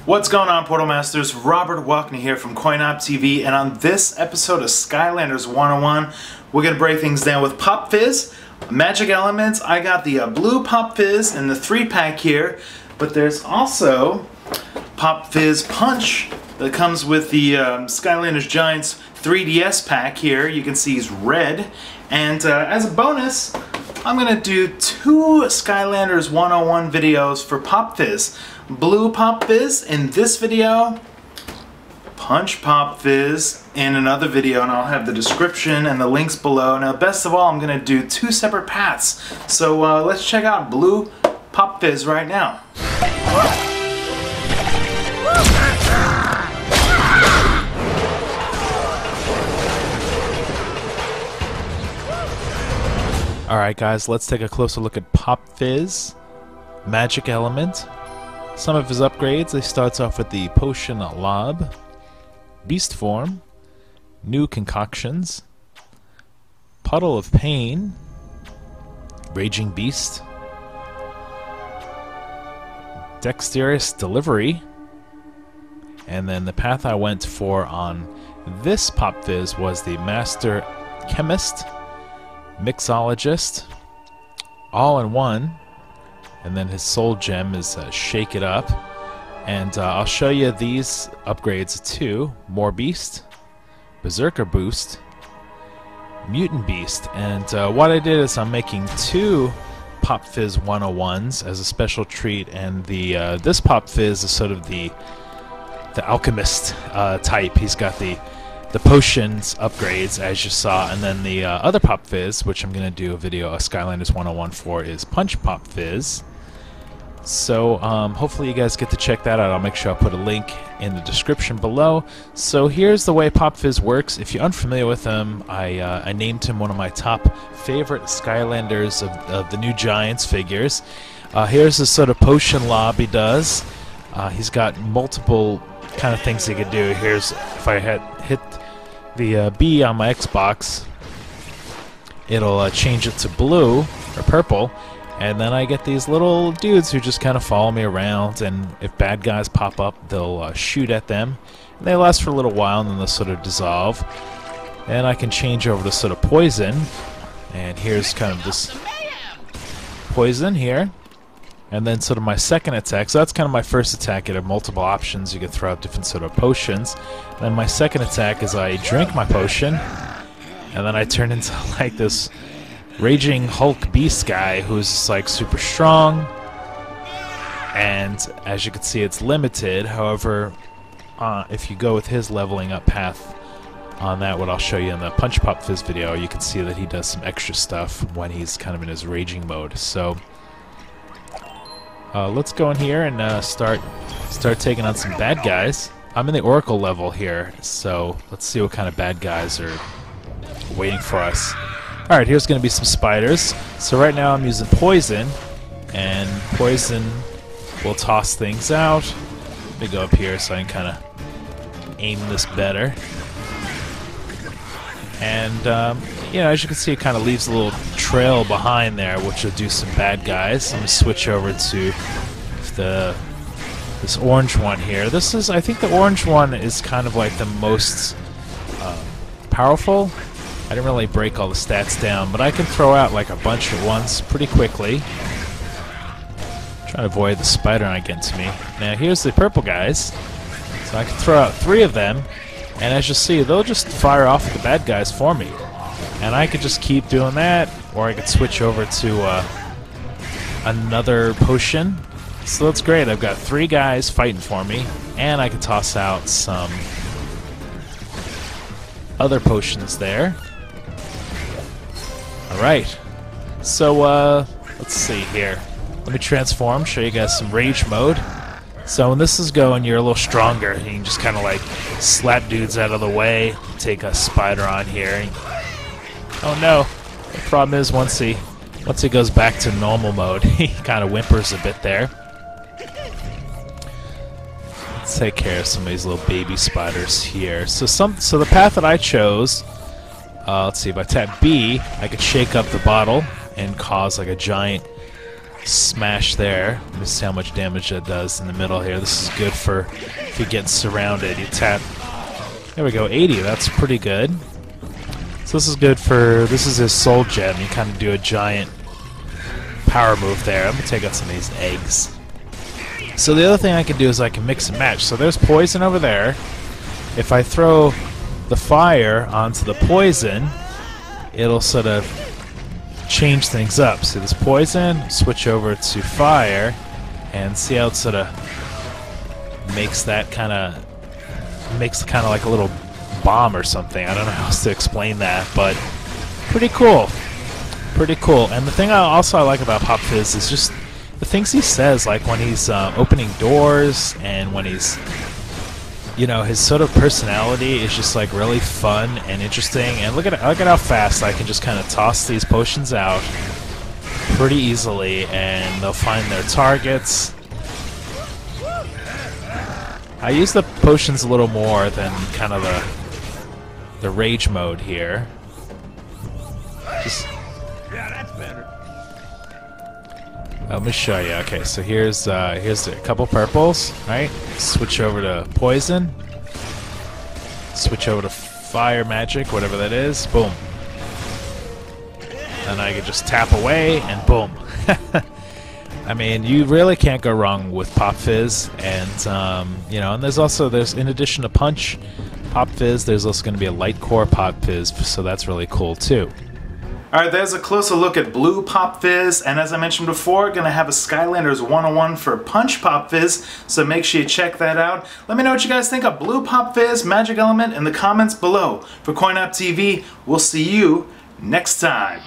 What's going on, Portal Masters? Robert Walkney here from CoinOpTV, and on this episode of Skylanders 101, we're going to break things down with Pop Fizz, Magic Elements. I got the blue Pop Fizz in the 3-pack here, but there's also Pop Fizz Punch that comes with the Skylanders Giants 3DS pack here. You can see he's red, and as a bonus, I'm going to do 2 Skylanders 101 videos for Pop Fizz. Blue Pop Fizz in this video, Punch Pop Fizz in another video, and I'll have the description and the links below. Now, best of all, I'm going to do 2 separate paths. So let's check out Blue Pop Fizz right now. Alright guys, let's take a closer look at Pop Fizz, Magic Element. Some of his upgrades, he starts off with the Potion Lob, Beast Form, New Concoctions, Puddle of Pain, Raging Beast, Dexterous Delivery, and then the path I went for on this Pop Fizz was the Master Chemist, Mixologist, All-in-One, and then his soul gem is Shake It Up. And I'll show you these upgrades too. More Beast, Berserker Boost, Mutant Beast. And what I did is I'm making 2 Pop Fizz 101s as a special treat, and the this Pop Fizz is sort of the alchemist type. He's got the potions upgrades, as you saw, and then the other Pop Fizz, which I'm going to do a video, a Skylanders 101 for, is Punch Pop Fizz. So hopefully you guys get to check that out. I'll make sure I'll put a link in the description below. So here's the way Pop Fizz works. If you're unfamiliar with him, I named him one of my top favorite Skylanders of the new Giants figures. Here's the sort of potion lob he does. He's got multiple kind of things he could do. Here's, if I hit the B on my Xbox, it'll change it to blue or purple, and then I get these little dudes who just kind of follow me around, and if bad guys pop up, they'll shoot at them, and they last for a little while, and then they'll sort of dissolve. And I can change over to sort of poison, and here's kind of this poison here. And then sort of my second attack, so that's kind of my first attack. You have multiple options, you can throw out different sort of potions. And then my second attack is I drink my potion, and then I turn into like this Raging Hulk Beast guy who's just like super strong. And as you can see, it's limited. However, if you go with his leveling up path on that, what I'll show you in the Punch Pop Fizz video, you can see that he does some extra stuff when he's kind of in his raging mode. So let's go in here and start taking on some bad guys. I'm in the Oracle level here, so let's see what kind of bad guys are waiting for us. Alright, here's going to be some spiders. So right now I'm using poison, and poison will toss things out. Let me go up here so I can kind of aim this better. And you know, as you can see, it kind of leaves a little trail behind there, which will do some bad guys. I'm going to switch over to this orange one here. This is, I think the orange one is kind of like the most powerful. I didn't really break all the stats down, but I can throw out like a bunch at once pretty quickly. Try to avoid the spider not getting to me. Now here's the purple guys. So I can throw out 3 of them, and as you see, they'll just fire off the bad guys for me. And I could just keep doing that, or I could switch over to another potion. So that's great. I've got 3 guys fighting for me, and I can toss out some other potions there. Alright, so let's see here. Let me transform, show you guys some rage mode. So when this is going, you're a little stronger. You can just kind of like slap dudes out of the way, take a spider on here. Oh no, the problem is once he goes back to normal mode, he kind of whimpers a bit there. Let's take care of some of these little baby spiders here. So the path that I chose, let's see, if I tap B, I could shake up the bottle and cause like a giant smash there. Let me see how much damage that does in the middle here. This is good for if you get surrounded. You tap. There we go, 80. That's pretty good. So this is good for, this is his soul gem. You kind of do a giant power move there. I'm going to take out some of these eggs. So the other thing I can do is I can mix and match. So there's poison over there. If I throw the fire onto the poison, it'll sort of change things up. See this poison, switch over to fire, and see how it sort of makes that kind of like a little bomb or something. I don't know how else to explain that, but pretty cool. Pretty cool. And the thing I like about Pop Fizz is just the things he says, like when he's opening doors and when he's, you know, his sort of personality is just like really fun and interesting. And look at how fast I can just kind of toss these potions out pretty easily, and they'll find their targets. I use the potions a little more than kind of the rage mode here. Yeah, that's better. Let me show you. Okay, so here's a couple purples, right? Switch over to poison. Switch over to fire magic, whatever that is. Boom. And I can just tap away, and boom. I mean, you really can't go wrong with Pop Fizz, and you know, and there's in addition to Punch Pop Fizz, there's also going to be a light core Pop Fizz, so that's really cool too. Alright, there's a closer look at Blue Pop Fizz, and as I mentioned before, going to have a Skylanders 101 for Punch Pop Fizz, so make sure you check that out. Let me know what you guys think of Blue Pop Fizz Magic Element in the comments below. For CoinOpTV, we'll see you next time.